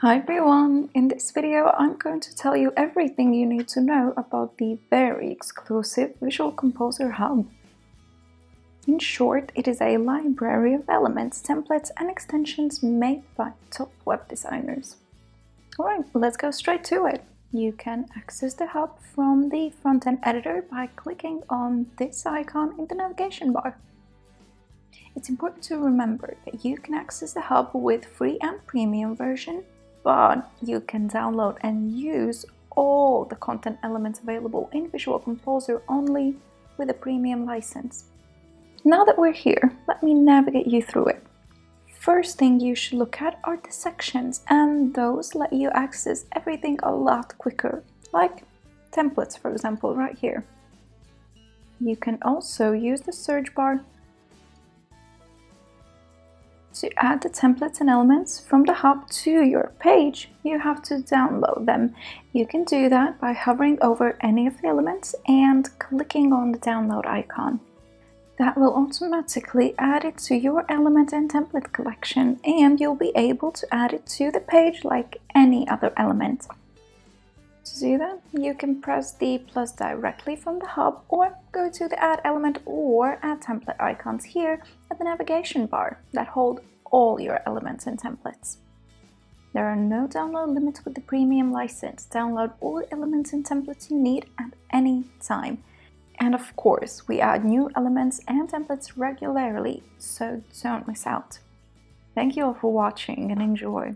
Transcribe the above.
Hi everyone! In this video I'm going to tell you everything you need to know about the very exclusive Visual Composer Hub. In short, it is a library of elements, templates and extensions made by top web designers. Alright, let's go straight to it. You can access the hub from the front-end editor by clicking on this icon in the navigation bar. It's important to remember that you can access the hub with free and premium version, but you can download and use all the content elements available in Visual Composer only with a premium license. Now that we're here, let me navigate you through it. First thing you should look at are the sections, and those let you access everything a lot quicker, like templates, for example, right here. You can also use the search bar to add the templates and elements from the hub to your page. You have to download them. You can do that by hovering over any of the elements and clicking on the download icon. That will automatically add it to your element and template collection, and you'll be able to add it to the page like any other element. To do that, you can press the plus directly from the hub or go to the add element or add template icons here at the navigation bar that hold all your elements and templates. There are no download limits with the premium license. Download all the elements and templates you need at any time. And of course, we add new elements and templates regularly, so don't miss out. Thank you all for watching and enjoy.